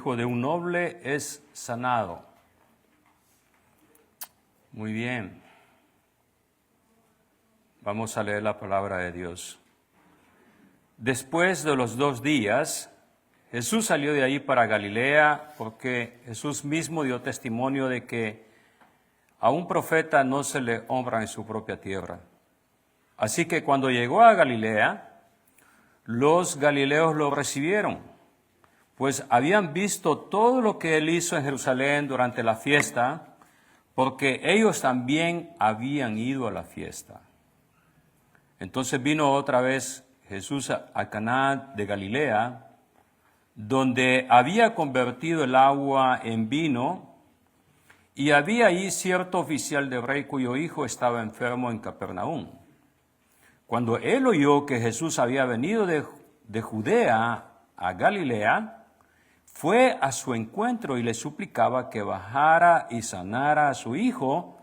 hijo de un noble es sanado. Muy bien. Vamos a leer la palabra de Dios. Después de los 2 días, Jesús salió de ahí para Galilea, porque Jesús mismo dio testimonio de que a un profeta no se le honra en su propia tierra. Así que cuando llegó a Galilea, los galileos lo recibieron, pues habían visto todo lo que él hizo en Jerusalén durante la fiesta, porque ellos también habían ido a la fiesta. Entonces vino otra vez Jesús a Caná de Galilea, donde había convertido el agua en vino, y había allí cierto oficial de rey cuyo hijo estaba enfermo en Capernaum. Cuando él oyó que Jesús había venido de Judea a Galilea, fue a su encuentro y le suplicaba que bajara y sanara a su hijo,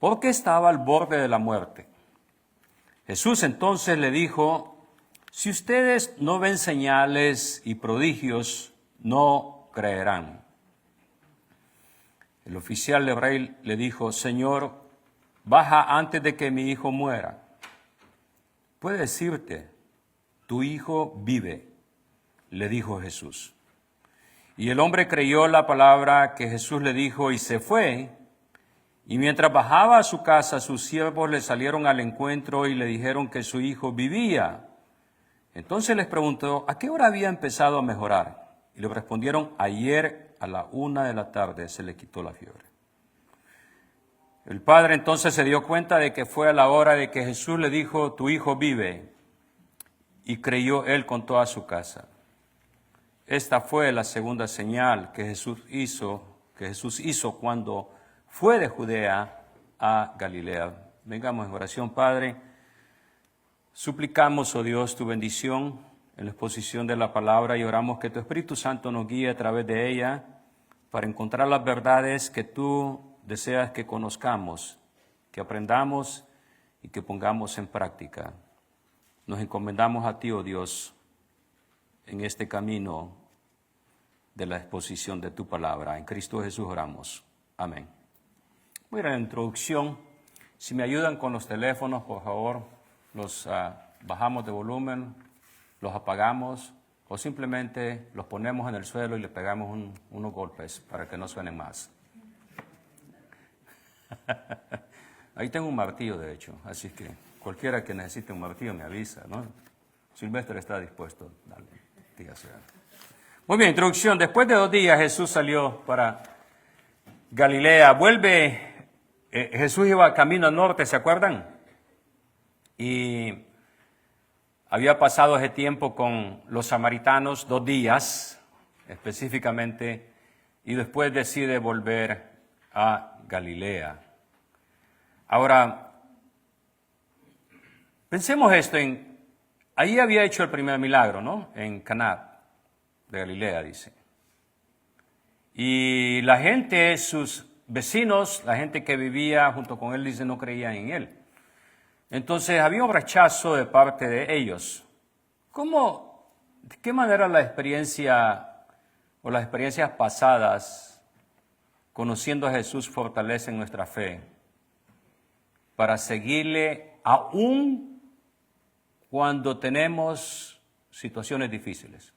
porque estaba al borde de la muerte. Jesús entonces le dijo: si ustedes no ven señales y prodigios, no creerán. El oficial del rey le dijo: Señor, baja antes de que mi hijo muera. Puede decirte, tu hijo vive, le dijo Jesús. Y el hombre creyó la palabra que Jesús le dijo y se fue. Y mientras bajaba a su casa, sus siervos le salieron al encuentro y le dijeron que su hijo vivía. Entonces les preguntó, ¿a qué hora había empezado a mejorar? Y le respondieron, ayer a la 1 p.m. se le quitó la fiebre. El padre entonces se dio cuenta de que fue a la hora de que Jesús le dijo, tu hijo vive, y creyó él con toda su casa. Esta fue la segunda señal que Jesús hizo cuando fue de Judea a Galilea. Vengamos en oración, Padre. Suplicamos, oh Dios, tu bendición en la exposición de la palabra y oramos que tu Espíritu Santo nos guíe a través de ella para encontrar las verdades que tú deseas que conozcamos, que aprendamos y que pongamos en práctica. Nos encomendamos a ti, oh Dios, en este camino de la exposición de tu palabra. En Cristo Jesús oramos. Amén. Voy a ir a la introducción. Si me ayudan con los teléfonos, por favor, los bajamos de volumen, los apagamos o simplemente los ponemos en el suelo y le pegamos unos golpes para que no suenen más. Ahí tengo un martillo, de hecho, así que cualquiera que necesite un martillo me avisa, ¿no? Silvestre está dispuesto, dale, dígase. Muy bien, introducción. Después de 2 días Jesús salió para Galilea. Jesús iba camino al norte, ¿se acuerdan? Y había pasado ese tiempo con los samaritanos, 2 días específicamente, y después decide volver a Galilea. Ahora, pensemos esto, ahí había hecho el primer milagro, ¿no? En Caná de Galilea, dice. Y la gente, sus vecinos, la gente que vivía junto con él, dice, no creían en él. Entonces había un rechazo de parte de ellos. ¿De qué manera la experiencia o las experiencias pasadas conociendo a Jesús fortalecen nuestra fe para seguirle aún cuando tenemos situaciones difíciles?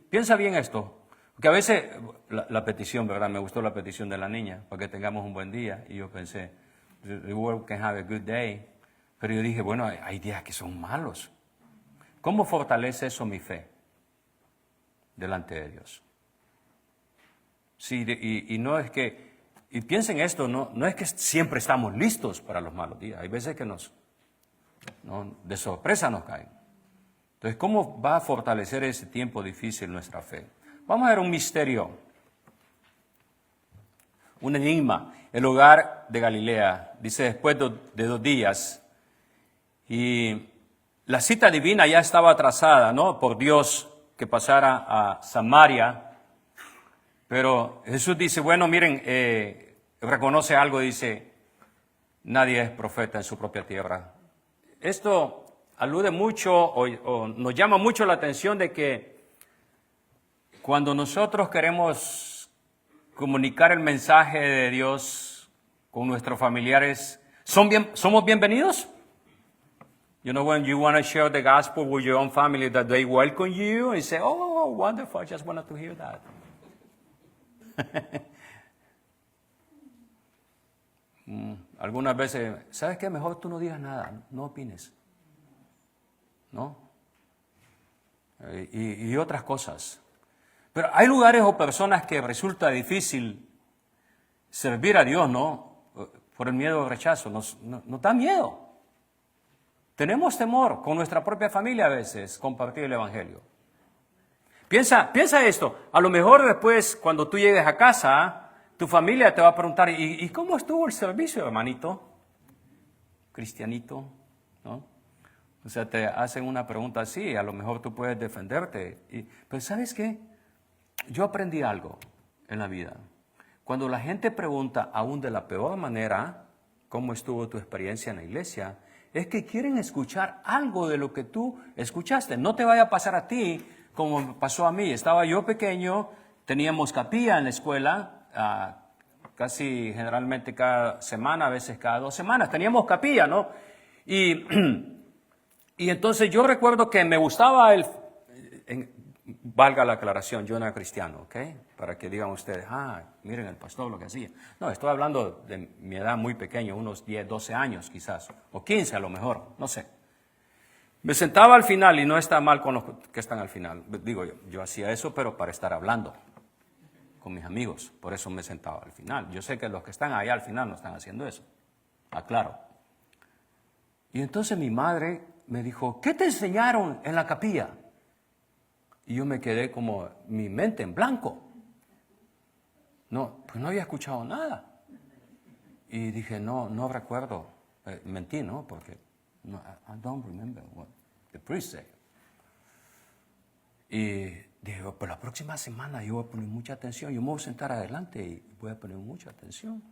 Piensa bien esto, porque a veces la petición, ¿verdad? Me gustó la petición de la niña, para que tengamos un buen día, y yo pensé, the world can have a good day, pero yo dije, bueno, hay días que son malos. ¿Cómo fortalece eso mi fe delante de Dios? Sí, y no es que, y piensen esto, no es que siempre estamos listos para los malos días, hay veces que de sorpresa nos caen. Entonces, ¿cómo va a fortalecer ese tiempo difícil nuestra fe? Vamos a ver un misterio, un enigma. El hogar de Galilea, dice después de 2 días, y la cita divina ya estaba trazada, ¿no? Por Dios que pasara a Samaria, pero Jesús dice, bueno, miren, reconoce algo, dice, nadie es profeta en su propia tierra. Esto alude mucho o nos llama mucho la atención de que Cuando nosotros queremos comunicar el mensaje de Dios con nuestros familiares, ¿somos bienvenidos? You know, when you want to share the gospel with your own family, that they welcome you and say, oh, wonderful, I just wanted to hear that. Algunas veces, ¿sabes qué? Mejor tú no digas nada, no opines. ¿No? Y otras cosas. Pero hay lugares o personas que resulta difícil servir a Dios, ¿no? Por el miedo al rechazo. Nos da miedo. Tenemos temor con nuestra propia familia a veces compartir el Evangelio. Piensa esto. A lo mejor después, cuando tú llegues a casa, tu familia te va a preguntar, ¿y cómo estuvo el servicio, hermanito? Cristianito, ¿no? O sea, te hacen una pregunta así, a lo mejor tú puedes defenderte. Pero ¿sabes qué? Yo aprendí algo en la vida. Cuando la gente pregunta, aún de la peor manera, ¿cómo estuvo tu experiencia en la iglesia?, es que quieren escuchar algo de lo que tú escuchaste. No te vaya a pasar a ti como me pasó a mí. Estaba yo pequeño, teníamos capilla en la escuela, casi generalmente cada semana, a veces cada 2 semanas. Teníamos capilla, ¿no? Y entonces yo recuerdo que me gustaba valga la aclaración, yo no era cristiano, ¿ok? Para que digan ustedes, miren el pastor lo que hacía. No, estoy hablando de mi edad muy pequeña, unos 10, 12 años quizás, o 15 a lo mejor, no sé. Me sentaba al final, y no está mal con los que están al final. Digo, yo hacía eso, pero para estar hablando con mis amigos, por eso me sentaba al final. Yo sé que los que están allá al final no están haciendo eso, aclaro. Y entonces mi madre me dijo, ¿qué te enseñaron en la capilla? Y yo me quedé como mi mente en blanco. No, pues no había escuchado nada. Y dije, no recuerdo. Mentí, ¿no? Porque I don't remember what the priest said. Y dije, pues la próxima semana yo voy a poner mucha atención. Yo me voy a sentar adelante y voy a poner mucha atención.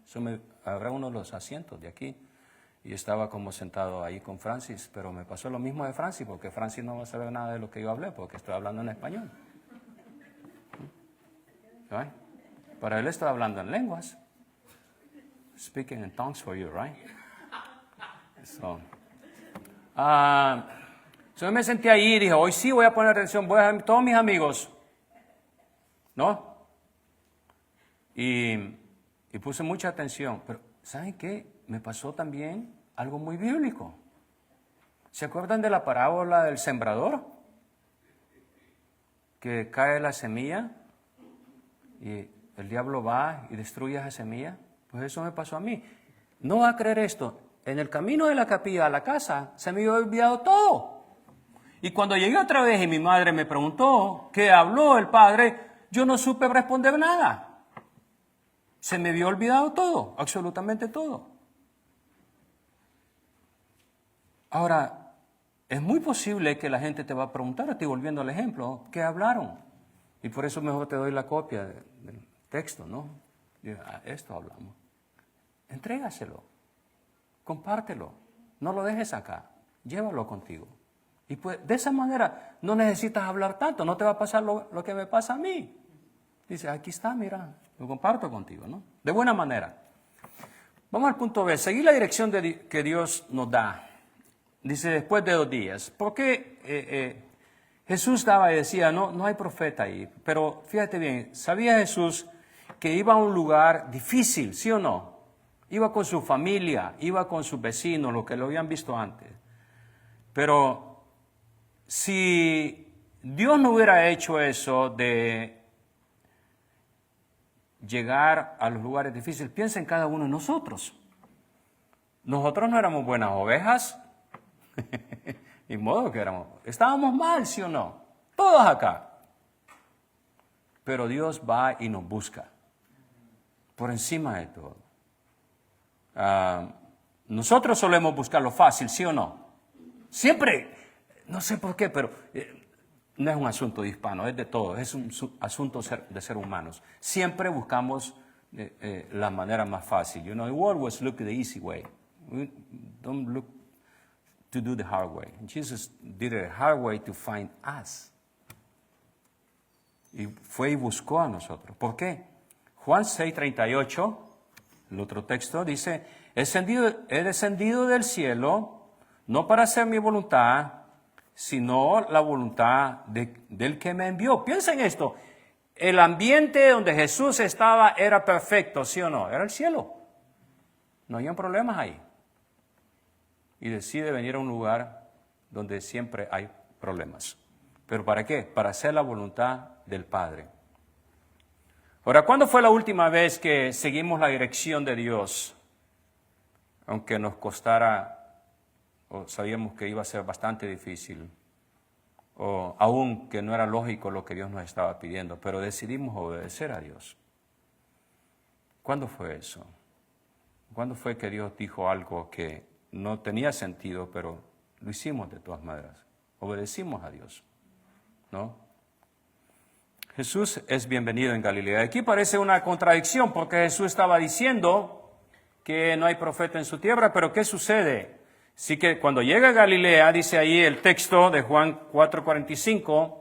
Habrá uno de los asientos de aquí. Y estaba como sentado ahí con Francis, pero me pasó lo mismo de Francis, porque Francis no va a saber nada de lo que yo hablé, porque estoy hablando en español. Right? Para él estoy hablando en lenguas. Speaking in tongues for you, right? So me senté ahí y dije, hoy sí voy a poner atención, voy a ver todos mis amigos, ¿no? Y puse mucha atención, pero ¿saben qué? Me pasó también algo muy bíblico. ¿Se acuerdan de la parábola del sembrador? Que cae la semilla y el diablo va y destruye esa semilla. Pues eso me pasó a mí. No va a creer esto. En el camino de la capilla a la casa se me había olvidado todo. Y cuando llegué otra vez y mi madre me preguntó qué habló el padre, yo no supe responder nada. Se me había olvidado todo, absolutamente todo. Ahora, es muy posible que la gente te va a preguntar a ti, volviendo al ejemplo, ¿qué hablaron? Y por eso mejor te doy la copia del texto, ¿no? Esto hablamos. Entrégaselo, compártelo, no lo dejes acá, llévalo contigo. Y pues de esa manera no necesitas hablar tanto, no te va a pasar lo que me pasa a mí. Dice, aquí está, mira, lo comparto contigo, ¿no? De buena manera. Vamos al punto B, seguir la dirección que Dios nos da. Dice, después de 2 días. Porque Jesús daba y decía, no hay profeta ahí. Pero fíjate bien, ¿sabía Jesús que iba a un lugar difícil, sí o no? Iba con su familia, iba con sus vecinos, los que lo habían visto antes. Pero si Dios no hubiera hecho eso de llegar a los lugares difíciles, piensa en cada uno de nosotros. Nosotros no éramos buenas ovejas. Ni modo que estábamos mal, ¿sí o no? Todos acá. Pero Dios va y nos busca por encima de todo. Nosotros solemos buscar lo fácil, ¿sí o no? Siempre, no sé por qué, pero no es un asunto de hispano, es de todos, es un asunto de ser humanos. Siempre buscamos la manera más fácil. You know, we always look the easy way. We don't look to do the hard way. Jesus did it the hard way to find us. y fue y buscó a nosotros. ¿Por qué? Juan 6:38, el otro texto, dice, he descendido del cielo, no para hacer mi voluntad, sino la voluntad del que me envió. Piensa en esto. El ambiente donde Jesús estaba era perfecto, ¿sí o no? Era el cielo. No había problemas ahí. Y decide venir a un lugar donde siempre hay problemas. ¿Pero para qué? Para hacer la voluntad del Padre. Ahora, ¿cuándo fue la última vez que seguimos la dirección de Dios? Aunque nos costara, o sabíamos que iba a ser bastante difícil, o aún que no era lógico lo que Dios nos estaba pidiendo, pero decidimos obedecer a Dios. ¿Cuándo fue eso? ¿Cuándo fue que Dios dijo algo que no tenía sentido, pero lo hicimos de todas maneras? Obedecimos a Dios, ¿no? Jesús es bienvenido en Galilea. Aquí parece una contradicción porque Jesús estaba diciendo que no hay profeta en su tierra, pero ¿qué sucede? Sí que cuando llega a Galilea, dice ahí el texto de Juan 4:45,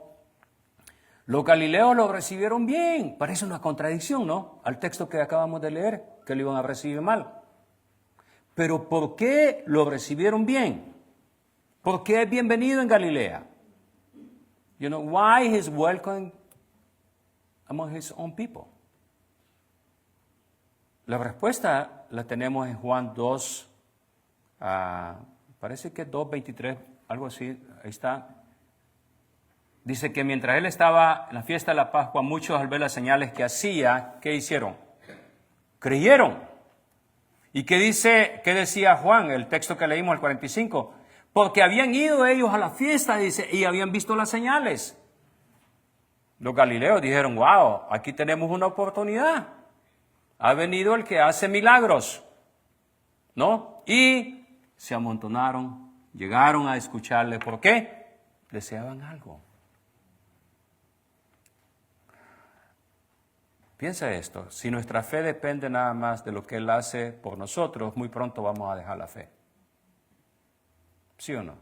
los galileos lo recibieron bien. Parece una contradicción, ¿no? Al texto que acabamos de leer, que lo iban a recibir mal. Pero ¿por qué lo recibieron bien? ¿Por qué es bienvenido en Galilea? You know, why is welcome among his own people? La respuesta la tenemos en Juan 2, parece que 2:23, algo así, ahí está. Dice que mientras él estaba en la fiesta de la Pascua, muchos al ver las señales que hacía, ¿qué hicieron? Creyeron. ¿Y qué decía Juan, el texto que leímos, el 45? Porque habían ido ellos a la fiesta, dice, y habían visto las señales. Los galileos dijeron, wow, aquí tenemos una oportunidad. Ha venido el que hace milagros, ¿no? Y se amontonaron, llegaron a escucharle. ¿Por qué? Deseaban algo. Piensa esto, si nuestra fe depende nada más de lo que Él hace por nosotros, muy pronto vamos a dejar la fe. ¿Sí o no?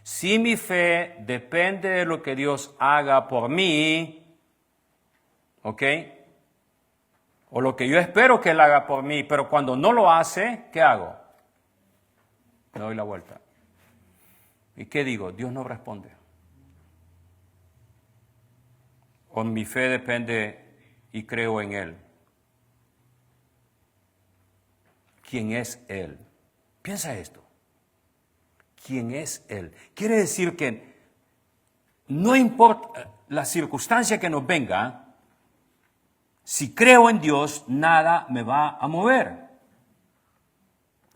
Si mi fe depende de lo que Dios haga por mí, ¿ok? O lo que yo espero que Él haga por mí, pero cuando no lo hace, ¿qué hago? Me doy la vuelta. ¿Y qué digo? Dios no responde. O mi fe depende y creo en Él. ¿Quién es Él? Piensa esto. ¿Quién es Él? Quiere decir que no importa la circunstancia que nos venga, si creo en Dios, nada me va a mover.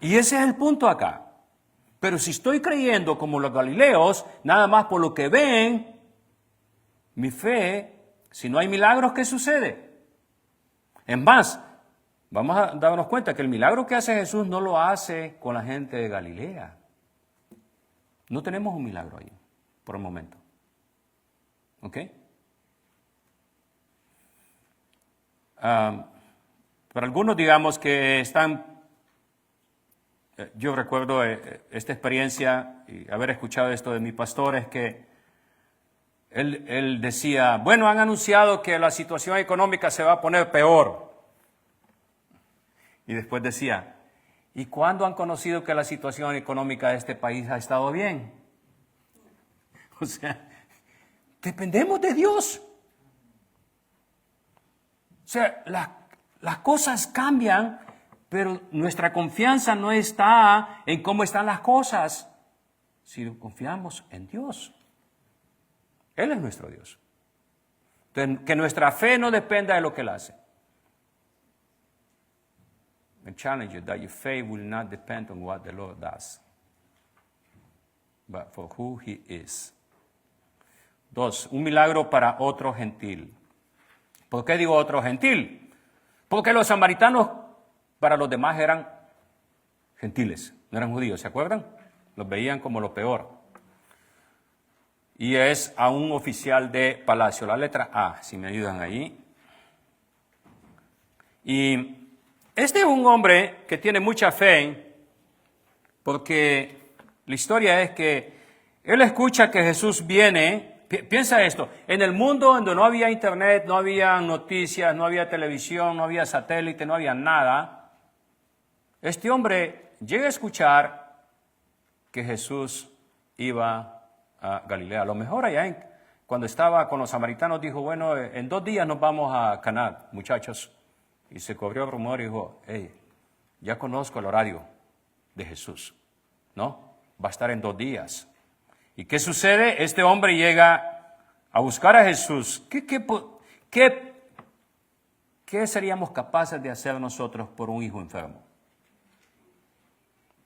Y ese es el punto acá. Pero si estoy creyendo como los galileos, nada más por lo que ven, mi fe, si no hay milagros, ¿qué sucede? Es más, vamos a darnos cuenta que el milagro que hace Jesús no lo hace con la gente de Galilea. No tenemos un milagro ahí, por el momento. ¿Ok? Para algunos, digamos, que están... yo recuerdo esta experiencia y haber escuchado esto de mi pastor, es que él decía, bueno, han anunciado que la situación económica se va a poner peor. Y después decía, ¿y cuándo han conocido que la situación económica de este país ha estado bien? O sea, dependemos de Dios. O sea, las cosas cambian, pero nuestra confianza no está en cómo están las cosas, sino confiamos en Dios. Él es nuestro Dios. Entonces, que nuestra fe no dependa de lo que Él hace. I challenge you that your faith will not depend on what the Lord does, but for who He is. 2, un milagro para otro gentil. ¿Por qué digo otro gentil? Porque los samaritanos para los demás eran gentiles, no eran judíos, ¿se acuerdan? Los veían como lo peor. Y es a un oficial de palacio, la letra A, si me ayudan ahí. Y este es un hombre que tiene mucha fe, porque la historia es que él escucha que Jesús viene, Piensa esto, en el mundo donde no había internet, no había noticias, no había televisión, no había satélite, no había nada, este hombre llega a escuchar que Jesús iba a Galilea. A lo mejor allá cuando estaba con los samaritanos dijo, bueno, en 2 días nos vamos a Caná, muchachos. Y se corrió el rumor y dijo, hey, ya conozco el horario de Jesús, ¿no? Va a estar en 2 días. ¿Y qué sucede? Este hombre llega a buscar a Jesús. ¿Qué seríamos capaces de hacer nosotros por un hijo enfermo?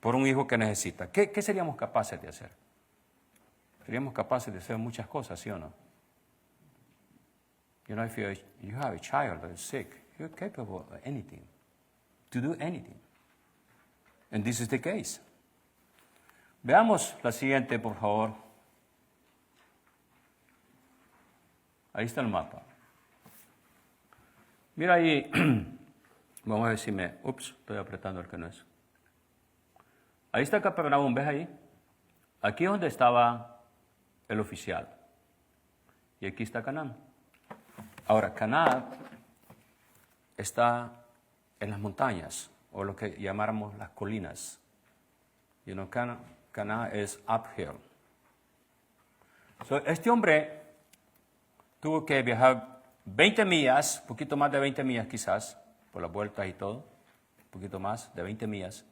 Por un hijo que necesita. ¿Qué seríamos capaces de hacer? Seríamos capaces de hacer muchas cosas, ¿sí o no? You know, if you have a child that is sick, you're capable of anything, to do anything. And this is the case. Veamos la siguiente, por favor. Ahí está el mapa. Mira ahí, vamos a ver si estoy apretando el que no es. Ahí está Capernaum, ¿ves ahí? Aquí es donde estaba el oficial. Y aquí está Canaán. Ahora, Canaán está en las montañas, o lo que llamáramos las colinas. You know, Canaán es uphill. So, este hombre tuvo que viajar 20 millas, poquito más de 20 millas quizás, por las vueltas y todo, un poquito más de 20 millas.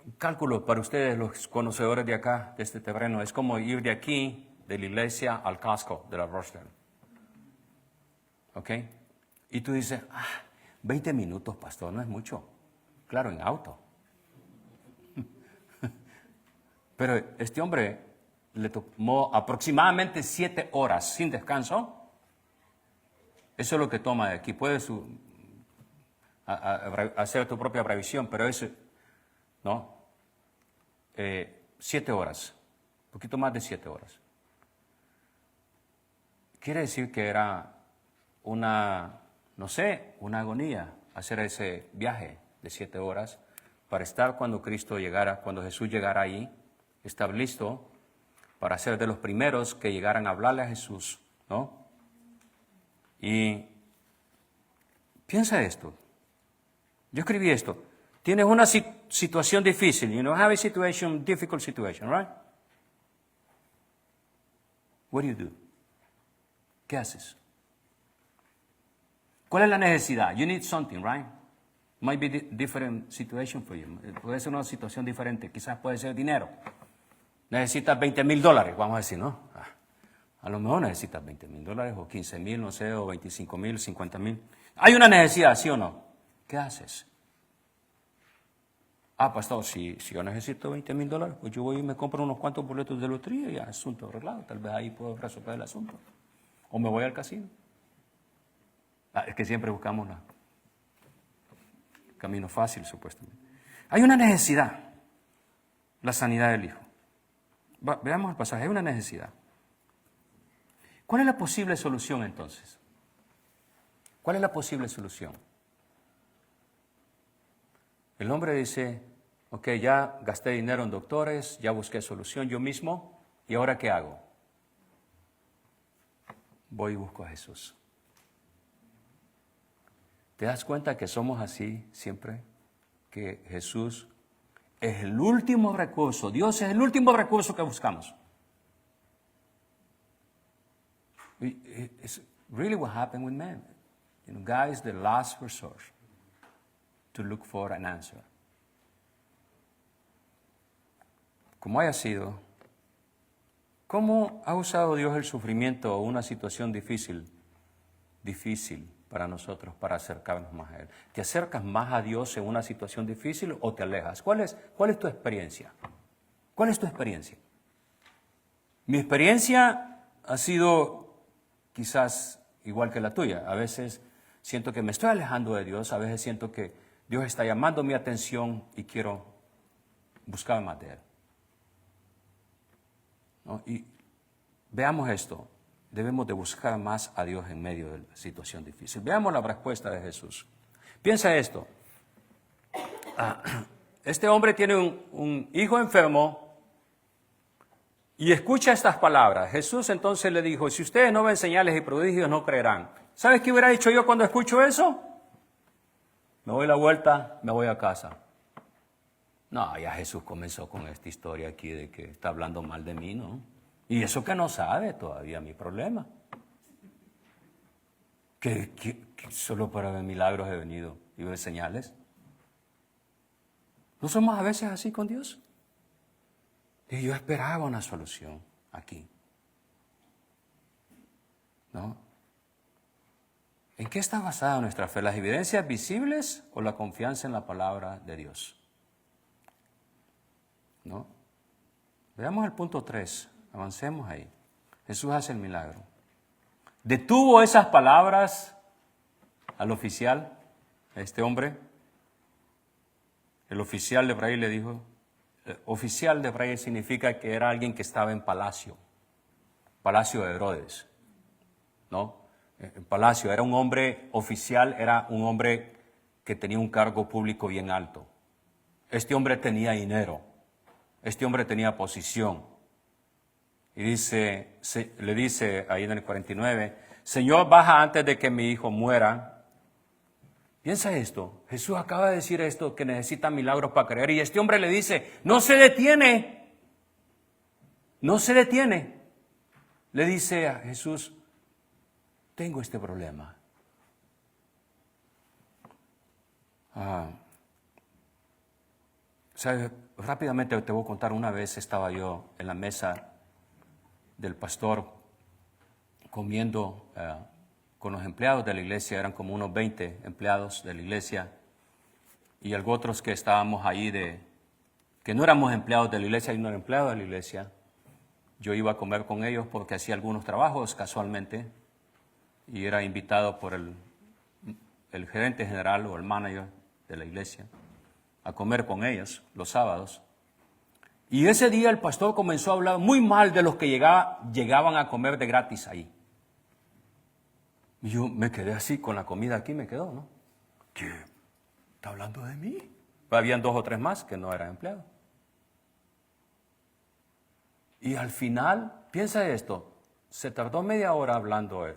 Un cálculo para ustedes, los conocedores de acá, de este terreno, es como ir de aquí, de la iglesia al casco de la Rochdale. ¿Ok? Y tú dices, 20 minutos, pastor, no es mucho. Claro, en auto. Pero este hombre le tomó aproximadamente 7 horas sin descanso. Eso es lo que toma de aquí. Puedes hacer tu propia previsión, pero eso, ¿no? 7 horas, un poquito más de 7 horas. Quiere decir que era una agonía hacer ese viaje de 7 horas para estar cuando Cristo llegara, cuando Jesús llegara ahí, estar listo para ser de los primeros que llegaran a hablarle a Jesús, ¿no? Y piensa esto. Yo escribí esto. Tienes una situación difícil, have a difficult situation, right? What do? ¿Qué haces? ¿Cuál es la necesidad? You need something, right? Might be different situation for you. Puede ser una situación diferente. Quizás puede ser dinero. Necesitas $20,000, vamos a decir, ¿no? A lo mejor necesitas $20,000 o 15,000, no sé, o 25,000, 50,000. Hay una necesidad, ¿sí o no? ¿Qué haces? Pastor, si yo necesito $20,000, pues yo voy y me compro unos cuantos boletos de lotería y ya, asunto arreglado. Tal vez ahí puedo resolver el asunto. O me voy al casino. Es que siempre buscamos el camino fácil, supuestamente. Hay una necesidad. La sanidad del hijo. Veamos el pasaje. Hay una necesidad. ¿Cuál es la posible solución entonces? ¿Cuál es la posible solución? El hombre dice, ok, ya gasté dinero en doctores, ya busqué solución yo mismo, ¿y ahora qué hago? Voy y busco a Jesús. ¿Te das cuenta que somos así siempre? Que Jesús es el último recurso, Dios es el último recurso que buscamos. It's really what happened with man. God is the last resort to look for an answer. Como haya sido, ¿cómo ha usado Dios el sufrimiento o una situación difícil para nosotros, para acercarnos más a Él? ¿Te acercas más a Dios en una situación difícil o te alejas? ¿Cuál es tu experiencia? ¿Cuál es tu experiencia? Mi experiencia ha sido quizás igual que la tuya. A veces siento que me estoy alejando de Dios, a veces siento que Dios está llamando mi atención y quiero buscar más de Él, ¿no? Y veamos esto. Debemos de buscar más a Dios en medio de la situación difícil. Veamos la respuesta de Jesús. Piensa esto. Este hombre tiene un hijo enfermo Y escucha estas palabras. Jesús entonces le dijo, si ustedes no ven señales y prodigios, no creerán. ¿Sabes qué hubiera dicho yo cuando escucho eso? Me doy la vuelta, me voy a casa. No, ya Jesús comenzó con esta historia aquí de que está hablando mal de mí, ¿no? Y eso que no sabe todavía mi problema. Que solo para ver milagros he venido y ver señales. ¿No somos a veces así con Dios? Y yo esperaba una solución aquí. ¿No? ¿En qué está basada nuestra fe? ¿Las evidencias visibles o la confianza en la palabra de Dios? ¿No? Veamos el punto 3. Avancemos ahí. Jesús hace el milagro. ¿Detuvo esas palabras al oficial, a este hombre? El oficial de Braille le dijo, oficial de Braille significa que era alguien que estaba en palacio de Herodes, ¿no? En palacio, era un hombre oficial, era un hombre que tenía un cargo público bien alto. Este hombre tenía dinero, este hombre tenía posición. Y le dice ahí en el 49, Señor, baja antes de que mi hijo muera. Piensa esto, Jesús acaba de decir esto, que necesita milagros para creer, y este hombre le dice, no se detiene. Le dice a Jesús, tengo este problema. ¿Sabes? Rápidamente te voy a contar, una vez estaba yo en la mesa del pastor comiendo con los empleados de la iglesia, eran como unos 20 empleados de la iglesia, y algo otros que estábamos ahí que no éramos empleados de la iglesia, y no era empleado de la iglesia. Yo iba a comer con ellos porque hacía algunos trabajos casualmente, y era invitado por el gerente general o el manager de la iglesia a comer con ellos los sábados. Y ese día el pastor comenzó a hablar muy mal de los que llegaban a comer de gratis ahí. Y yo me quedé así con la comida aquí, me quedó, ¿no? ¿Qué? ¿Está hablando de mí? Pero habían 2 o 3 más que no eran empleados. Y al final, piensa esto, se tardó media hora hablando él.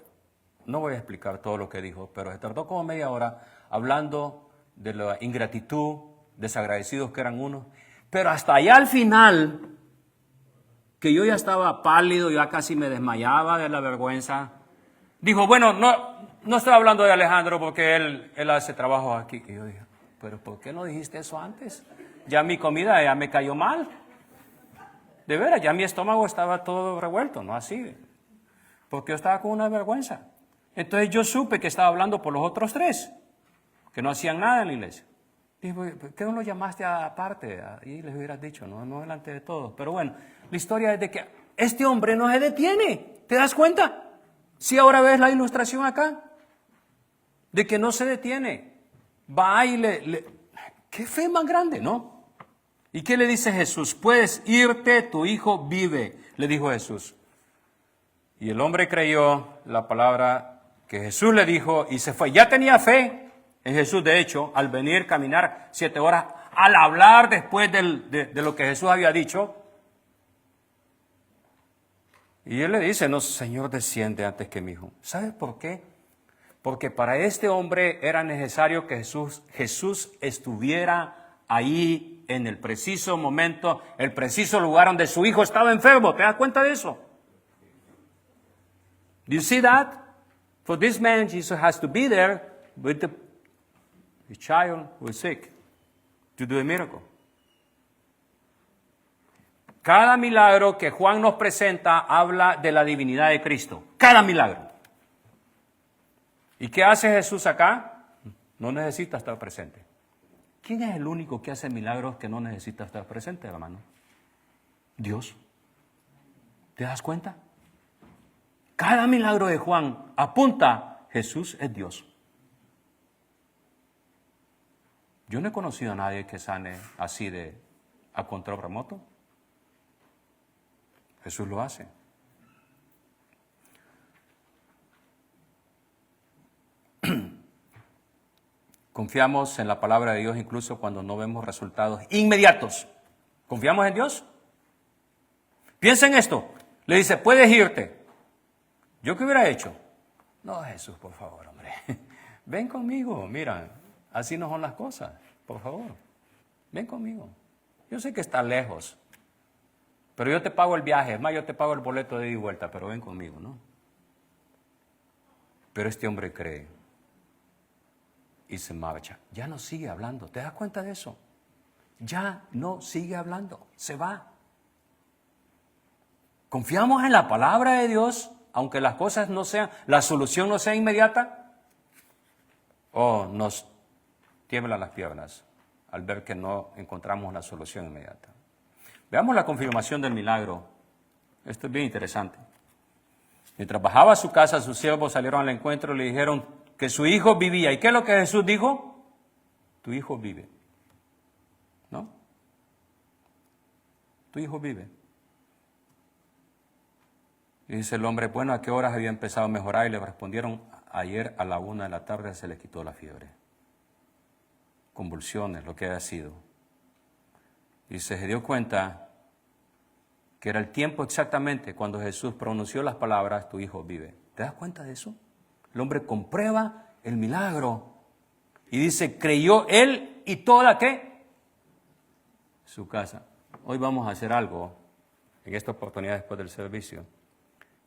No voy a explicar todo lo que dijo, pero se tardó como media hora hablando de la ingratitud, desagradecidos que eran unos. Pero hasta allá al final, que yo ya estaba pálido, ya casi me desmayaba de la vergüenza, dijo, bueno, no estoy hablando de Alejandro porque él hace trabajo aquí. Y yo dije, pero ¿por qué no dijiste eso antes? Ya mi comida ya me cayó mal. De veras, ya mi estómago estaba todo revuelto, no así. Porque yo estaba con una vergüenza. Entonces yo supe que estaba hablando por los otros 3, que no hacían nada en la iglesia. Dije, ¿por qué no lo llamaste aparte? Y les hubieras dicho, no delante de todos. Pero bueno, la historia es de que este hombre no se detiene. ¿Te das cuenta? Si ahora ves la ilustración acá, de que no se detiene. Va y qué fe más grande, ¿no? ¿Y qué le dice Jesús? Puedes irte, tu hijo vive, le dijo Jesús. Y el hombre creyó la palabra que Jesús le dijo y se fue. Ya tenía fe en Jesús, de hecho, al venir, caminar 7 horas, al hablar después de lo que Jesús había dicho. Y él le dice, no, Señor, desciende antes que mi hijo. ¿Sabes por qué? Porque para este hombre era necesario que Jesús estuviera ahí en el preciso momento, el preciso lugar donde su hijo estaba enfermo. ¿Te das cuenta de eso? Do you see that? For this man, Jesus has to be there with the child who is sick to do a miracle. Cada milagro que Juan nos presenta habla de la divinidad de Cristo. Cada milagro. ¿Y qué hace Jesús acá? No necesita estar presente. ¿Quién es el único que hace milagros que no necesita estar presente, hermano? Dios. ¿Te das cuenta? Cada milagro de Juan apunta, Jesús es Dios. Yo no he conocido a nadie que sane así a control remoto. Jesús lo hace. Confiamos en la palabra de Dios incluso cuando no vemos resultados inmediatos. ¿Confiamos en Dios? Piensa en esto. Le dice, puedes irte. ¿Yo qué hubiera hecho? No, Jesús, por favor, hombre. Ven conmigo, mira, así no son las cosas. Por favor, ven conmigo. Yo sé que está lejos, pero yo te pago el viaje. Es más, yo te pago el boleto de ida y vuelta, pero ven conmigo, ¿no? Pero este hombre cree y se marcha. Ya no sigue hablando. ¿Te das cuenta de eso? Ya no sigue hablando. Se va. Confiamos en la palabra de Dios, aunque las cosas no sean, la solución no sea inmediata. O nos tiemblan las piernas al ver que no encontramos la solución inmediata. Veamos la confirmación del milagro. Esto es bien interesante. Mientras bajaba a su casa, sus siervos salieron al encuentro y le dijeron que su hijo vivía. ¿Y qué es lo que Jesús dijo? Tu hijo vive. ¿No? Tu hijo vive. Y dice el hombre, bueno, ¿a qué horas había empezado a mejorar? Y le respondieron, ayer a la 1 de la tarde se le quitó la fiebre. Convulsiones, lo que haya sido. Y se dio cuenta que era el tiempo exactamente cuando Jesús pronunció las palabras, tu hijo vive. ¿Te das cuenta de eso? El hombre comprueba el milagro y dice, creyó él y toda, ¿qué? Su casa. Hoy vamos a hacer algo en esta oportunidad después del servicio,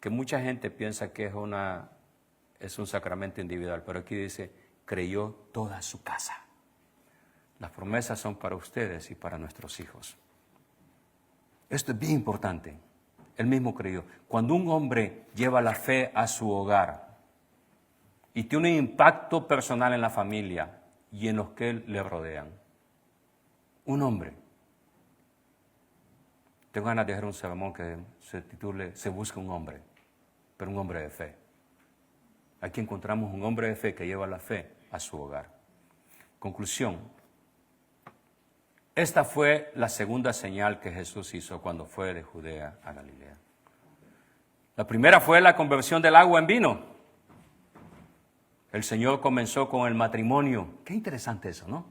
que mucha gente piensa que es un sacramento individual, pero aquí dice, creyó toda su casa. Las promesas son para ustedes y para nuestros hijos. Esto es bien importante. Él mismo creyó. Cuando un hombre lleva la fe a su hogar y tiene un impacto personal en la familia y en los que le rodean, un hombre. Tengo ganas de hacer un sermón que se titule Se busca un hombre, pero un hombre de fe. Aquí encontramos un hombre de fe que lleva la fe a su hogar. Conclusión. Esta fue la segunda señal que Jesús hizo cuando fue de Judea a Galilea. La primera fue la conversión del agua en vino. El Señor comenzó con el matrimonio. Qué interesante eso, ¿no?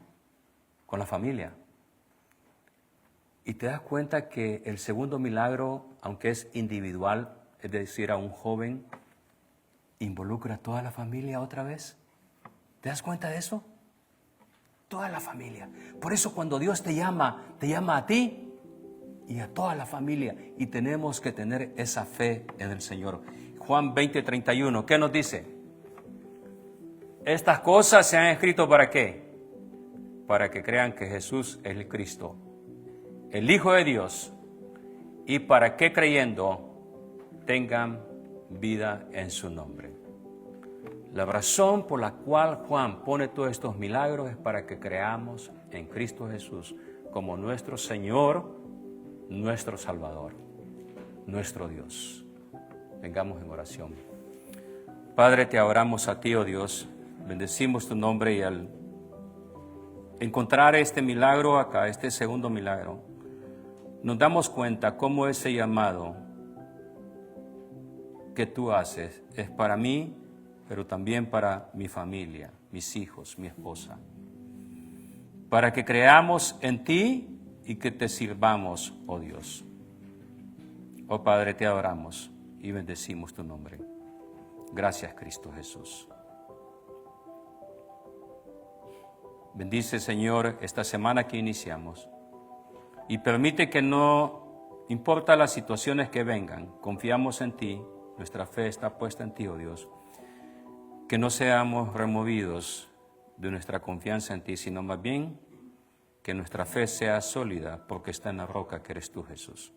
Con la familia. Y te das cuenta que el segundo milagro, aunque es individual, es decir, a un joven, involucra a toda la familia otra vez. ¿Te das cuenta de eso? Toda la familia. Por eso cuando Dios te llama a ti y a toda la familia. Y tenemos que tener esa fe en el Señor. Juan 20:31, ¿qué nos dice? Estas cosas se han escrito ¿para qué? Para que crean que Jesús es el Cristo, el Hijo de Dios, y para que creyendo tengan vida en su nombre. La razón por la cual Juan pone todos estos milagros es para que creamos en Cristo Jesús como nuestro Señor, nuestro Salvador, nuestro Dios. Vengamos en oración. Padre, te adoramos a ti, oh Dios, bendecimos tu nombre y al encontrar este milagro acá, este segundo milagro, nos damos cuenta cómo ese llamado que tú haces es para mí, pero también para mi familia, mis hijos, mi esposa. Para que creamos en ti y que te sirvamos, oh Dios. Oh Padre, te adoramos y bendecimos tu nombre. Gracias, Cristo Jesús. Bendice, Señor, esta semana que iniciamos y permite que no importa las situaciones que vengan, confiamos en ti, nuestra fe está puesta en ti, oh Dios. Que no seamos removidos de nuestra confianza en ti, sino más bien que nuestra fe sea sólida porque está en la roca que eres tú, Jesús.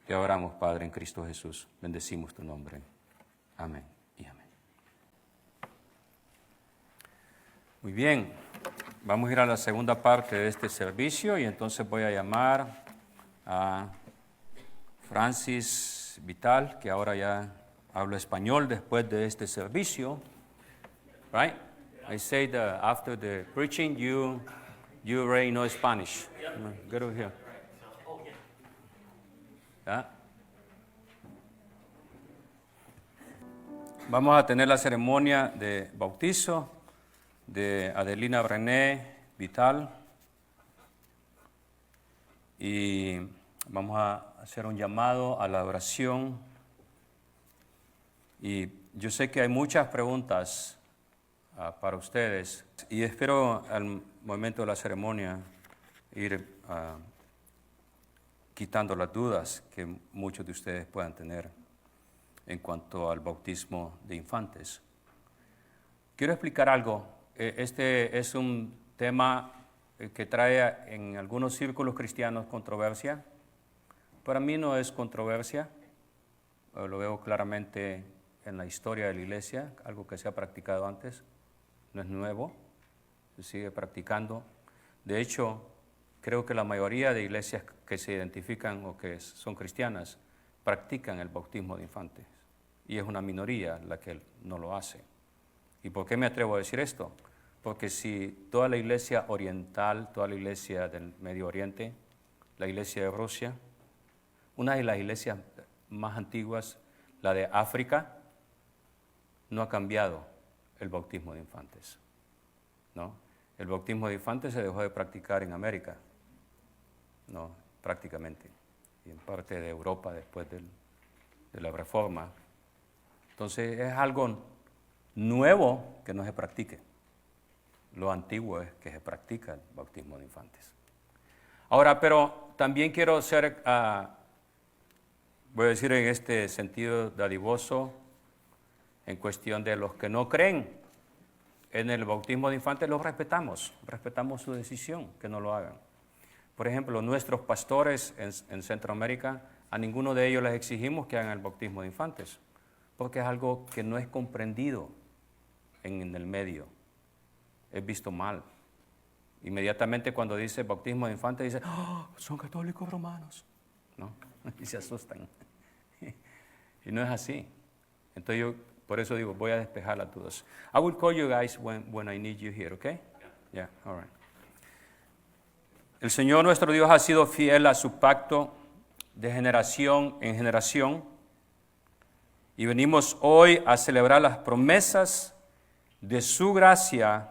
Te adoramos, Padre, en Cristo Jesús. Bendecimos tu nombre. Amén y amén. Muy bien, vamos a ir a la segunda parte de este servicio y entonces voy a llamar a Francis Vital, que ahora ya hablo español después de este servicio, right? I say that after the preaching, you already know Spanish. Get over here. ¿Ya? Vamos a tener la ceremonia de bautizo de Adelina René Vital. Y Vamos a hacer un llamado a la oración. Y yo sé que hay muchas preguntas para ustedes. Y espero al momento de la ceremonia ir quitando las dudas que muchos de ustedes puedan tener en cuanto al bautismo de infantes. Quiero explicar algo. Este es un tema que trae en algunos círculos cristianos controversia. Para mí no es controversia, lo veo claramente en la historia de la iglesia, algo que se ha practicado antes, no es nuevo, se sigue practicando. De hecho, creo que la mayoría de iglesias que se identifican o que son cristianas practican el bautismo de infantes, y es una minoría la que no lo hace. ¿Y por qué me atrevo a decir esto? Porque si toda la iglesia oriental, toda la iglesia del Medio Oriente, la iglesia de Rusia, una de las iglesias más antiguas, la de África, no ha cambiado el bautismo de infantes, ¿no? El bautismo de infantes se dejó de practicar en América, no, prácticamente, y en parte de Europa después de la Reforma. Entonces es algo nuevo que no se practique. Lo antiguo es que se practica el bautismo de infantes. Ahora, pero también quiero ser, voy a decir en este sentido dadivoso, en cuestión de los que no creen en el bautismo de infantes, los respetamos su decisión, que no lo hagan. Por ejemplo, nuestros pastores en Centroamérica, a ninguno de ellos les exigimos que hagan el bautismo de infantes, porque es algo que no es comprendido en el medio, es visto mal. Inmediatamente cuando dice bautismo de infantes, dice, ¡oh, son católicos romanos! ¿No? Y se asustan. Y no es así. Entonces yo, por eso digo, voy a despejar las dudas. I will call you guys when I need you here, okay? Yeah, all right. El Señor nuestro Dios ha sido fiel a su pacto de generación en generación, y venimos hoy a celebrar las promesas de su gracia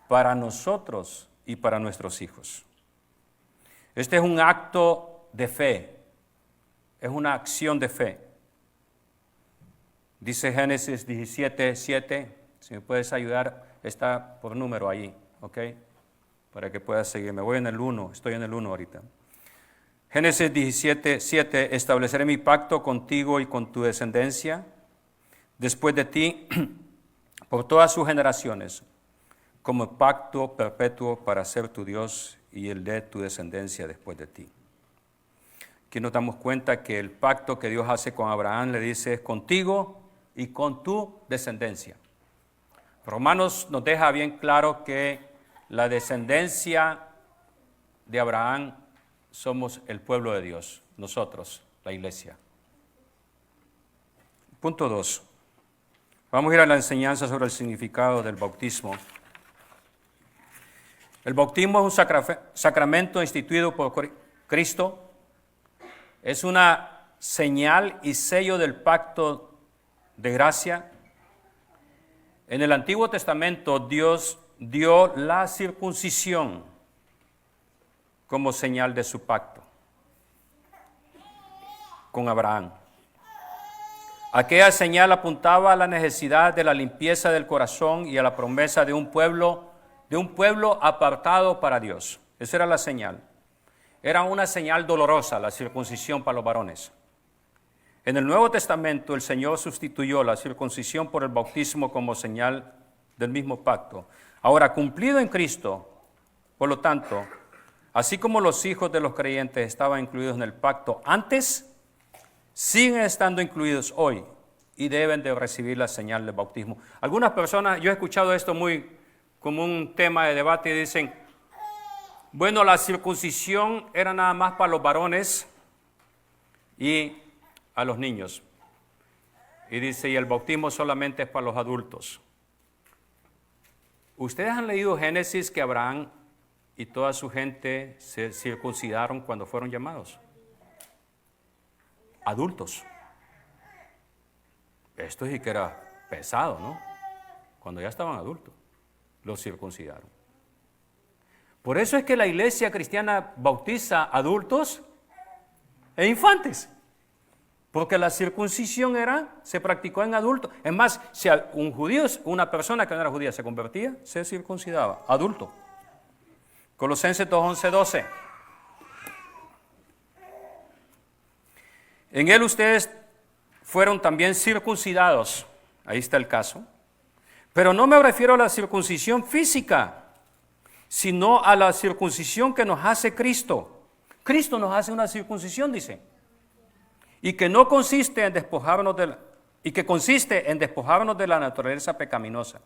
para nosotros y para nuestros hijos. Este es un acto de fe, es una acción de fe. Dice Génesis 17:7, si me puedes ayudar, está por número ahí, ¿ok? Para que puedas seguirme. Voy en el 1, estoy en el 1 ahorita. Génesis 17:7, estableceré mi pacto contigo y con tu descendencia después de ti por todas sus generaciones, como pacto perpetuo para ser tu Dios y el de tu descendencia después de ti. Aquí nos damos cuenta que el pacto que Dios hace con Abraham, le dice, es contigo y con tu descendencia. Romanos nos deja bien claro que la descendencia de Abraham somos el pueblo de Dios, nosotros, la iglesia. Punto 2. Vamos a ir a la enseñanza sobre el significado del bautismo. El bautismo es un sacramento instituido por Cristo. Es una señal y sello del pacto de gracia. En el Antiguo Testamento Dios dio la circuncisión como señal de su pacto con Abraham. Aquella señal apuntaba a la necesidad de la limpieza del corazón y a la promesa de un pueblo apartado para Dios. Esa era la señal. Era una señal dolorosa, la circuncisión para los varones. En el Nuevo Testamento el Señor sustituyó la circuncisión por el bautismo como señal del mismo pacto. Ahora, cumplido en Cristo, por lo tanto, así como los hijos de los creyentes estaban incluidos en el pacto antes, siguen estando incluidos hoy y deben de recibir la señal del bautismo. Algunas personas, yo he escuchado esto muy como un tema de debate, y dicen, bueno, la circuncisión era nada más para los varones y a los niños. Y dice, y el bautismo solamente es para los adultos. ¿Ustedes han leído Génesis que Abraham y toda su gente se circuncidaron cuando fueron llamados? Adultos. Esto sí que era pesado, ¿no? Cuando ya estaban adultos, los circuncidaron. Por eso es que la iglesia cristiana bautiza adultos e infantes. Porque la circuncisión se practicó en adultos. Es más, si un judío, una persona que no era judía se convertía, se circuncidaba, adulto. Colosenses 2, 11, 12. En él ustedes fueron también circuncidados. Ahí está el caso. Pero no me refiero a la circuncisión física, sino a la circuncisión que nos hace Cristo. Cristo nos hace una circuncisión, dice. Y que no consiste en despojarnos consiste en despojarnos de la naturaleza pecaminosa.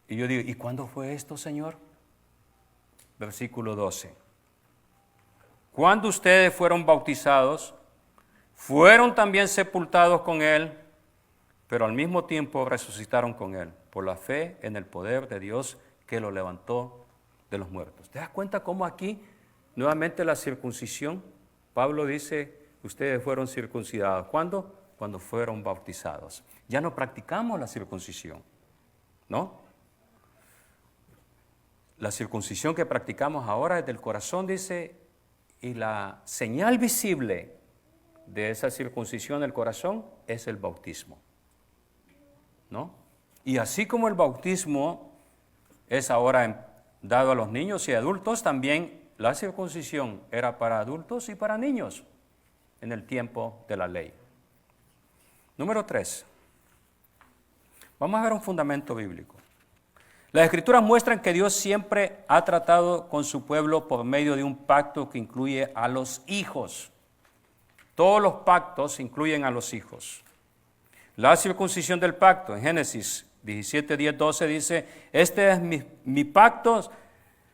Y yo digo, ¿y cuándo fue esto, Señor? Versículo 12. Cuando ustedes fueron bautizados, fueron también sepultados con Él, pero al mismo tiempo resucitaron con Él, por la fe en el poder de Dios que lo levantó de los muertos. ¿Te das cuenta cómo aquí, nuevamente la circuncisión? Pablo dice, ustedes fueron circuncidados. ¿Cuándo? Cuando fueron bautizados. Ya no practicamos la circuncisión, ¿no? La circuncisión que practicamos ahora es del corazón, dice, y la señal visible de esa circuncisión del corazón es el bautismo, ¿no? Y así como el bautismo es ahora dado a los niños y adultos, también la circuncisión era para adultos y para niños en el tiempo de la ley. Número 3. Vamos a ver un fundamento bíblico. Las Escrituras muestran que Dios siempre ha tratado con su pueblo por medio de un pacto que incluye a los hijos. Todos los pactos incluyen a los hijos. La circuncisión del pacto, en Génesis 17, 10, 12 dice, este es mi pacto,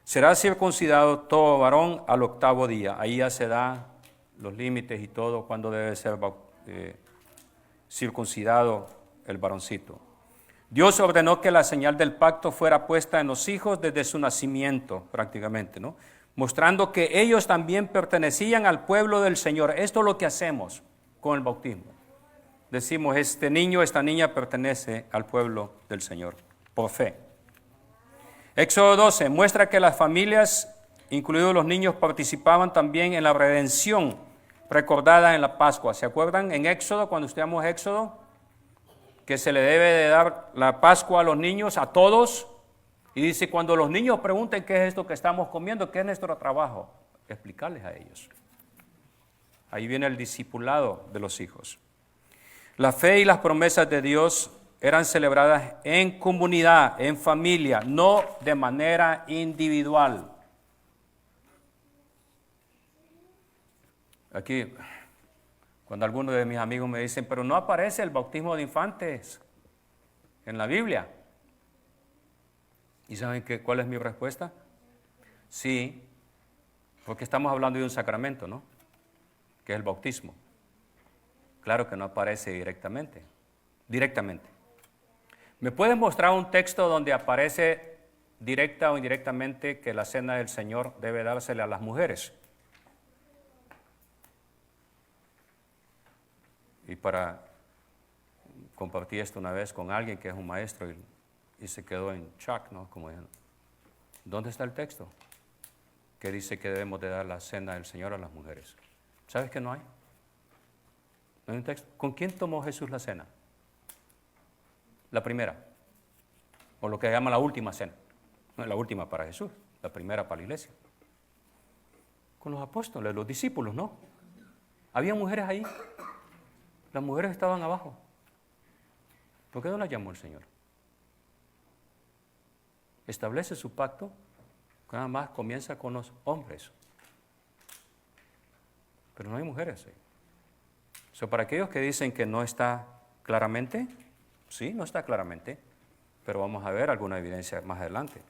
será circuncidado todo varón al 8º día. Ahí ya se da los límites y todo, cuando debe ser circuncidado el varoncito. Dios ordenó que la señal del pacto fuera puesta en los hijos desde su nacimiento, prácticamente, ¿no? Mostrando que ellos también pertenecían al pueblo del Señor. Esto es lo que hacemos con el bautismo. Decimos, este niño, esta niña pertenece al pueblo del Señor, por fe. Éxodo 12 muestra que las familias, incluidos los niños, participaban también en la redención recordada en la Pascua. ¿Se acuerdan en Éxodo, cuando estudiamos Éxodo? Que se le debe de dar la Pascua a los niños, a todos. Y dice, cuando los niños pregunten qué es esto que estamos comiendo, qué es nuestro trabajo, explicarles a ellos. Ahí viene el discipulado de los hijos. La fe y las promesas de Dios eran celebradas en comunidad, en familia, no de manera individual. Aquí, cuando algunos de mis amigos me dicen, pero no aparece el bautismo de infantes en la Biblia. ¿Y saben cuál es mi respuesta? Sí, porque estamos hablando de un sacramento, ¿no? Que es el bautismo. Claro que no aparece directamente. ¿Me puedes mostrar un texto donde aparece directa o indirectamente que la cena del Señor debe dársele a las mujeres? Y para compartir esto una vez con alguien que es un maestro y se quedó en shock, ¿no? Como, ¿dónde está el texto que dice que debemos de dar la cena del Señor a las mujeres? ¿Sabes que no hay? No hay un texto. ¿Con quién tomó Jesús la cena? La primera, o lo que llama la última cena. No es la última para Jesús, la primera para la iglesia. Con los apóstoles, los discípulos, ¿no? ¿Había mujeres ahí? Las mujeres estaban abajo. ¿Por qué no las llamó el Señor? Establece su pacto, nada más comienza con los hombres. Pero no hay mujeres ahí. Para aquellos que dicen que no está claramente, sí, no está claramente, pero vamos a ver alguna evidencia más adelante.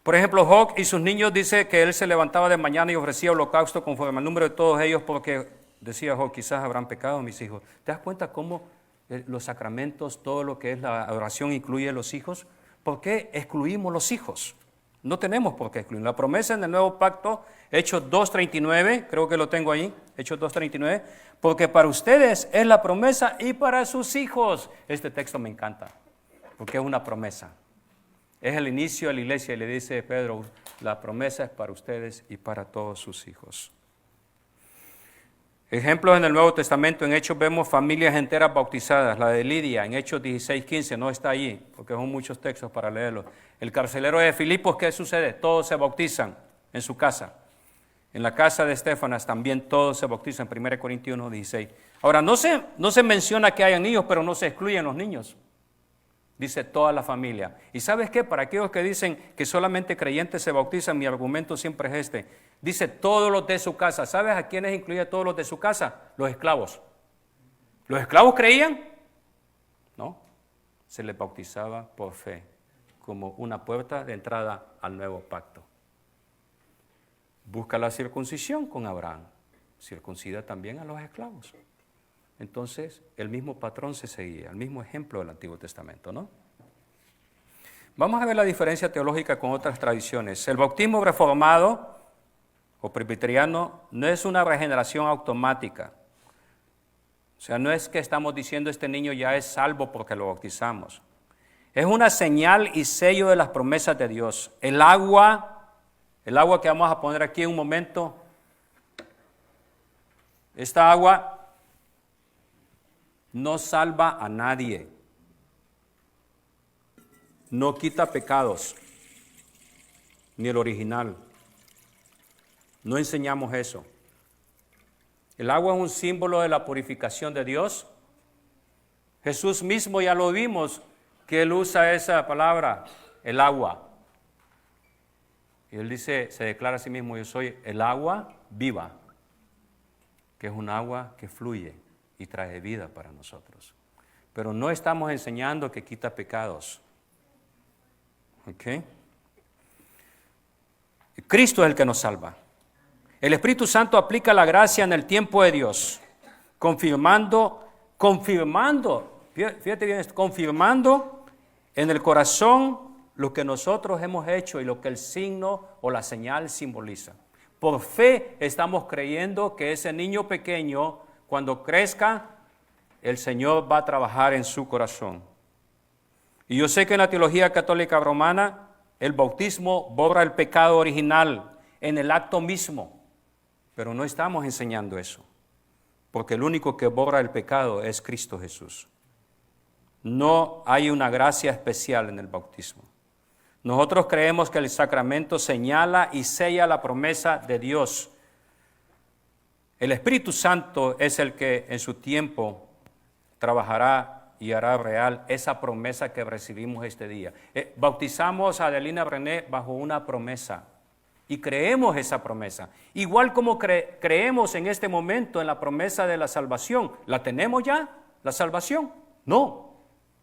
Por ejemplo, Job y sus niños dice que él se levantaba de mañana y ofrecía holocausto conforme al número de todos ellos, porque decía Job, quizás habrán pecado mis hijos. ¿Te das cuenta cómo los sacramentos, todo lo que es la oración incluye a los hijos? ¿Por qué excluimos los hijos? No tenemos por qué excluir. La promesa en el nuevo pacto, Hechos 2:39, creo que lo tengo ahí, Hechos 2:39, porque para ustedes es la promesa y para sus hijos. Este texto me encanta, porque es una promesa. Es el inicio de la iglesia y le dice Pedro, la promesa es para ustedes y para todos sus hijos. Ejemplos en el Nuevo Testamento, en Hechos vemos familias enteras bautizadas. La de Lidia, en Hechos 16:15, no está allí, porque son muchos textos para leerlos. El carcelero de Filipos, ¿qué sucede? Todos se bautizan en su casa. En la casa de Estefanas también todos se bautizan, 1 Corintios 1:16. Ahora, no se menciona que hayan niños, pero no se excluyen los niños. Dice toda la familia. ¿Y sabes qué? Para aquellos que dicen que solamente creyentes se bautizan, mi argumento siempre es este. Dice todos los de su casa. ¿Sabes a quiénes incluye todos los de su casa? Los esclavos. ¿Los esclavos creían? No. Se les bautizaba por fe, como una puerta de entrada al nuevo pacto. Busca la circuncisión con Abraham. Circuncida también a los esclavos. Entonces, el mismo patrón se seguía, el mismo ejemplo del Antiguo Testamento, ¿no? Vamos a ver la diferencia teológica con otras tradiciones. El bautismo reformado o presbiteriano no es una regeneración automática. O sea, no es que estamos diciendo este niño ya es salvo porque lo bautizamos. Es una señal y sello de las promesas de Dios. El agua que vamos a poner aquí en un momento, esta agua no salva a nadie, no quita pecados, ni el original. No enseñamos eso. El agua es un símbolo de la purificación de Dios. Jesús mismo ya lo vimos, que Él usa esa palabra, el agua. Y Él dice, se declara a sí mismo, yo soy el agua viva, que es un agua que fluye y trae vida para nosotros. Pero no estamos enseñando que quita pecados. ¿Ok? Cristo es el que nos salva. El Espíritu Santo aplica la gracia en el tiempo de Dios, confirmando, fíjate bien esto, confirmando en el corazón lo que nosotros hemos hecho y lo que el signo o la señal simboliza. Por fe estamos creyendo que ese niño pequeño, cuando crezca, el Señor va a trabajar en su corazón. Y yo sé que en la teología católica romana, el bautismo borra el pecado original en el acto mismo, pero no estamos enseñando eso, porque el único que borra el pecado es Cristo Jesús. No hay una gracia especial en el bautismo. Nosotros creemos que el sacramento señala y sella la promesa de Dios. El Espíritu Santo es el que en su tiempo trabajará y hará real esa promesa que recibimos este día. Bautizamos a Adelina Brené bajo una promesa y creemos esa promesa. Igual como creemos en este momento en la promesa de la salvación. ¿La tenemos ya, la salvación? No.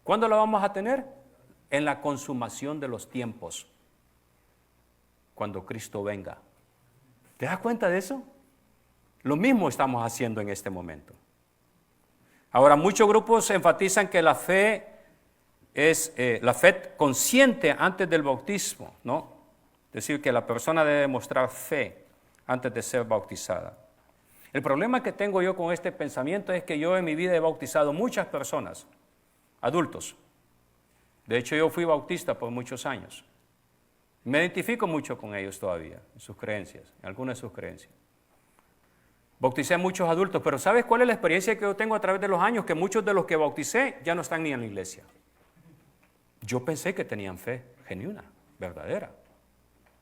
¿Cuándo la vamos a tener? En la consumación de los tiempos, cuando Cristo venga. ¿Te das cuenta de eso? Lo mismo estamos haciendo en este momento. Ahora, muchos grupos enfatizan que la fe es la fe consciente antes del bautismo, ¿no? Es decir, que la persona debe mostrar fe antes de ser bautizada. El problema que tengo yo con este pensamiento es que yo en mi vida he bautizado muchas personas, adultos. De hecho, yo fui bautista por muchos años. Me identifico mucho con ellos todavía, en sus creencias, en algunas de sus creencias. Bauticé a muchos adultos, pero ¿sabes cuál es la experiencia que yo tengo a través de los años? Que muchos de los que bauticé ya no están ni en la iglesia. Yo pensé que tenían fe genuina, verdadera,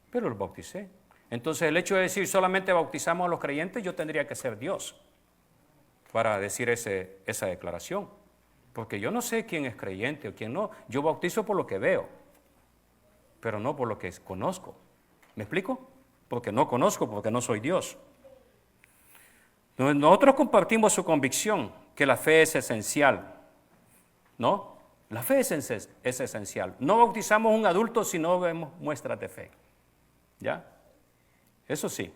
pero los bauticé. Entonces el hecho de decir solamente bautizamos a los creyentes, yo tendría que ser Dios para decir esa declaración. Porque yo no sé quién es creyente o quién no. Yo bautizo por lo que veo, pero no por lo que conozco. ¿Me explico? Porque no conozco, porque no soy Dios. Nosotros compartimos su convicción que la fe es esencial, ¿no? La fe es esencial. No bautizamos a un adulto si no vemos muestras de fe, ¿ya? Eso sí.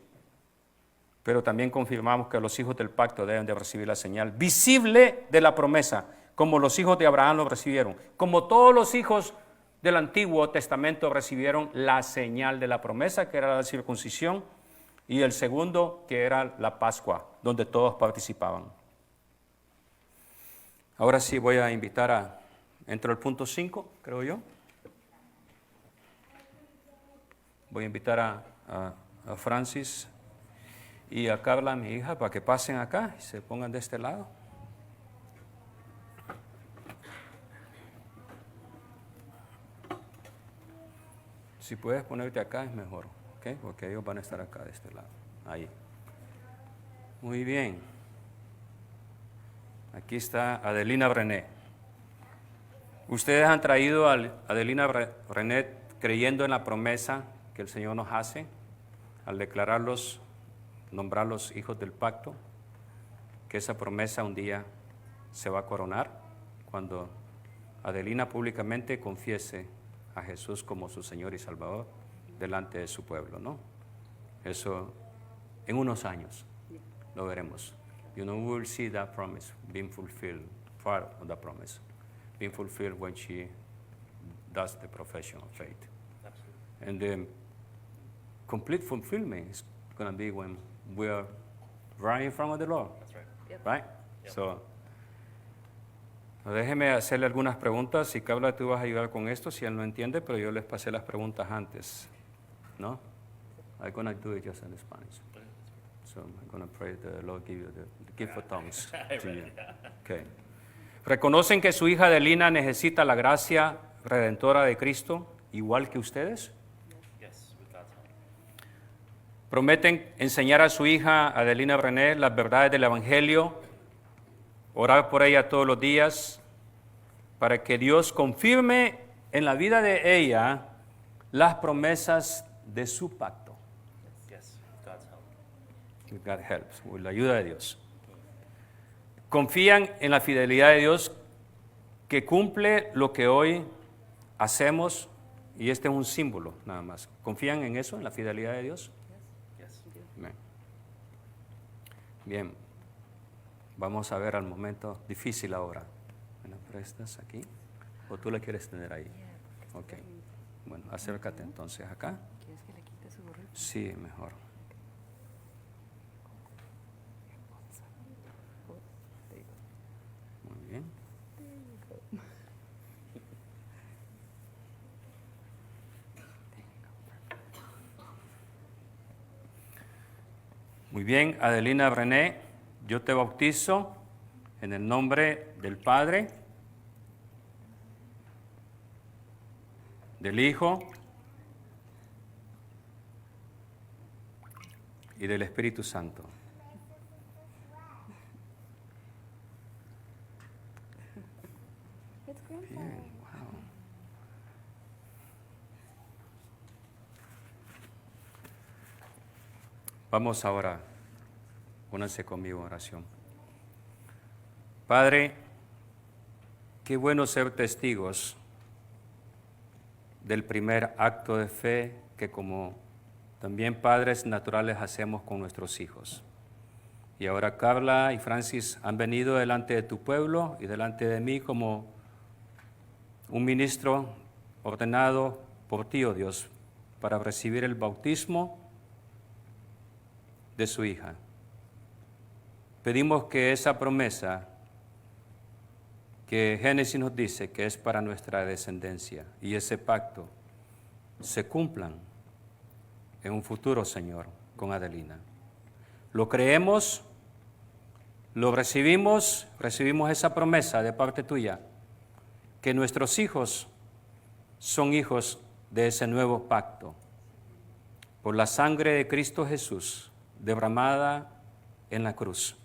Pero también confirmamos que los hijos del pacto deben de recibir la señal visible de la promesa, como los hijos de Abraham lo recibieron, como todos los hijos del Antiguo Testamento recibieron la señal de la promesa, que era la circuncisión, y el segundo, que era la Pascua, donde todos participaban. Ahora sí voy a invitar entro al punto 5, creo yo. Voy a invitar a Francis. y a Carla, mi hija, para que pasen acá y se pongan de este lado. Si puedes ponerte acá es mejor, ¿ok? Porque ellos van a estar acá de este lado. Ahí. Muy bien. Aquí está Adelina Brené. Ustedes han traído a Adelina Brené creyendo en la promesa que el Señor nos hace al declararlos, nombrarlos hijos del pacto, que esa promesa un día se va a coronar cuando Adelina públicamente confiese a Jesús como su Señor y Salvador delante de su pueblo, ¿no? Eso en unos años lo veremos. We will see that promise being fulfilled, part of the promise, being fulfilled when she does the profession of faith. Absolutely. And the complete fulfillment is going to be when we are right in front of the Lord. That's right. Yep. Right? Yep. So, déjeme hacerle algunas preguntas. Si Carla, tú vas a ayudar con esto, si él no entiende, pero yo les pasé las preguntas antes, ¿no? I'm going to do it just in Spanish. So I'm going to pray the Lord give you the gift of tongues to you. Okay. ¿Reconocen que su hija Adelina necesita la gracia redentora de Cristo igual que ustedes? Yes, with God's help. ¿Prometen enseñar a su hija Adelina Brené las verdades del Evangelio, orar por ella todos los días, para que Dios confirme en la vida de ella las promesas de su pacto? Yes, with God's help. With God's help, con la ayuda de Dios. ¿Confían en la fidelidad de Dios que cumple lo que hoy hacemos? Y este es un símbolo nada más. ¿Confían en eso, en la fidelidad de Dios? Yes. Bien. Bien. Vamos a ver al momento difícil ahora. ¿Me la prestas aquí? ¿O tú la quieres tener ahí? Ok. Bueno, acércate entonces acá. ¿Quieres que le quite su gorrito? Sí, mejor. Muy bien. Muy bien, Adelina Brené, yo te bautizo en el nombre del Padre, del Hijo y del Espíritu Santo. Bien, wow. Vamos ahora, únanse conmigo en oración. Padre, qué bueno ser testigos del primer acto de fe que como también padres naturales hacemos con nuestros hijos. Y ahora Carla y Francis han venido delante de tu pueblo y delante de mí como un ministro ordenado por ti, oh Dios, para recibir el bautismo de su hija. Pedimos que esa promesa que Génesis nos dice que es para nuestra descendencia y ese pacto se cumplan en un futuro, Señor, con Adelina. Lo creemos, lo recibimos esa promesa de parte tuya, que nuestros hijos son hijos de ese nuevo pacto, por la sangre de Cristo Jesús derramada en la cruz.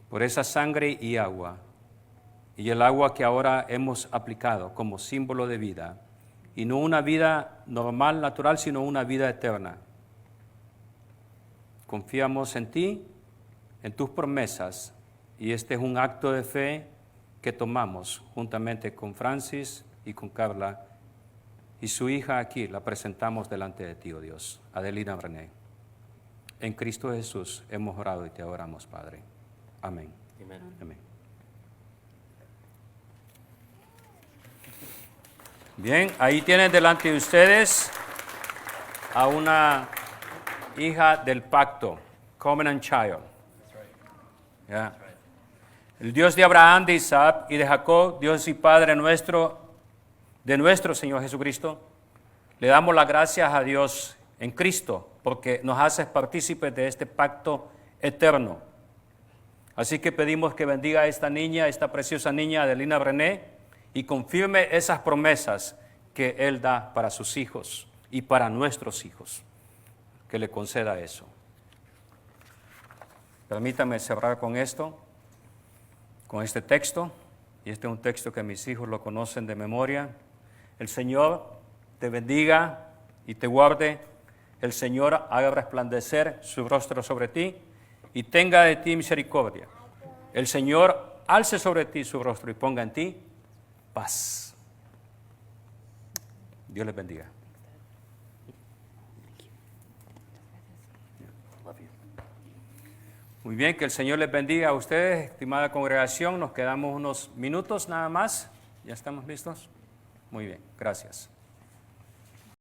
Por esa sangre y agua, y el agua que ahora hemos aplicado como símbolo de vida, y no una vida normal, natural, sino una vida eterna. Confiamos en ti, en tus promesas, y este es un acto de fe que tomamos juntamente con Francis y con Carla, y su hija aquí la presentamos delante de ti, oh Dios, Adelina Brené. En Cristo Jesús hemos orado y te adoramos, Padre. Amén. Amén. Amén. Bien, ahí tienen delante de ustedes a una hija del pacto, covenant child. Yeah. El Dios de Abraham, de Isaac y de Jacob, Dios y Padre nuestro, de nuestro Señor Jesucristo, le damos las gracias a Dios en Cristo, porque nos haces partícipes de este pacto eterno. Así que pedimos que bendiga a esta niña, esta preciosa niña Adelina Brené, y confirme esas promesas que Él da para sus hijos y para nuestros hijos, que le conceda eso. Permítame cerrar con esto, con este texto, y este es un texto que mis hijos lo conocen de memoria. El Señor te bendiga y te guarde. El Señor haga resplandecer su rostro sobre ti y tenga de ti misericordia. El Señor alce sobre ti su rostro y ponga en ti paz. Dios les bendiga. Muy bien, que el Señor les bendiga a ustedes, estimada congregación. Nos quedamos unos minutos nada más. ¿Ya estamos listos? Muy bien, gracias.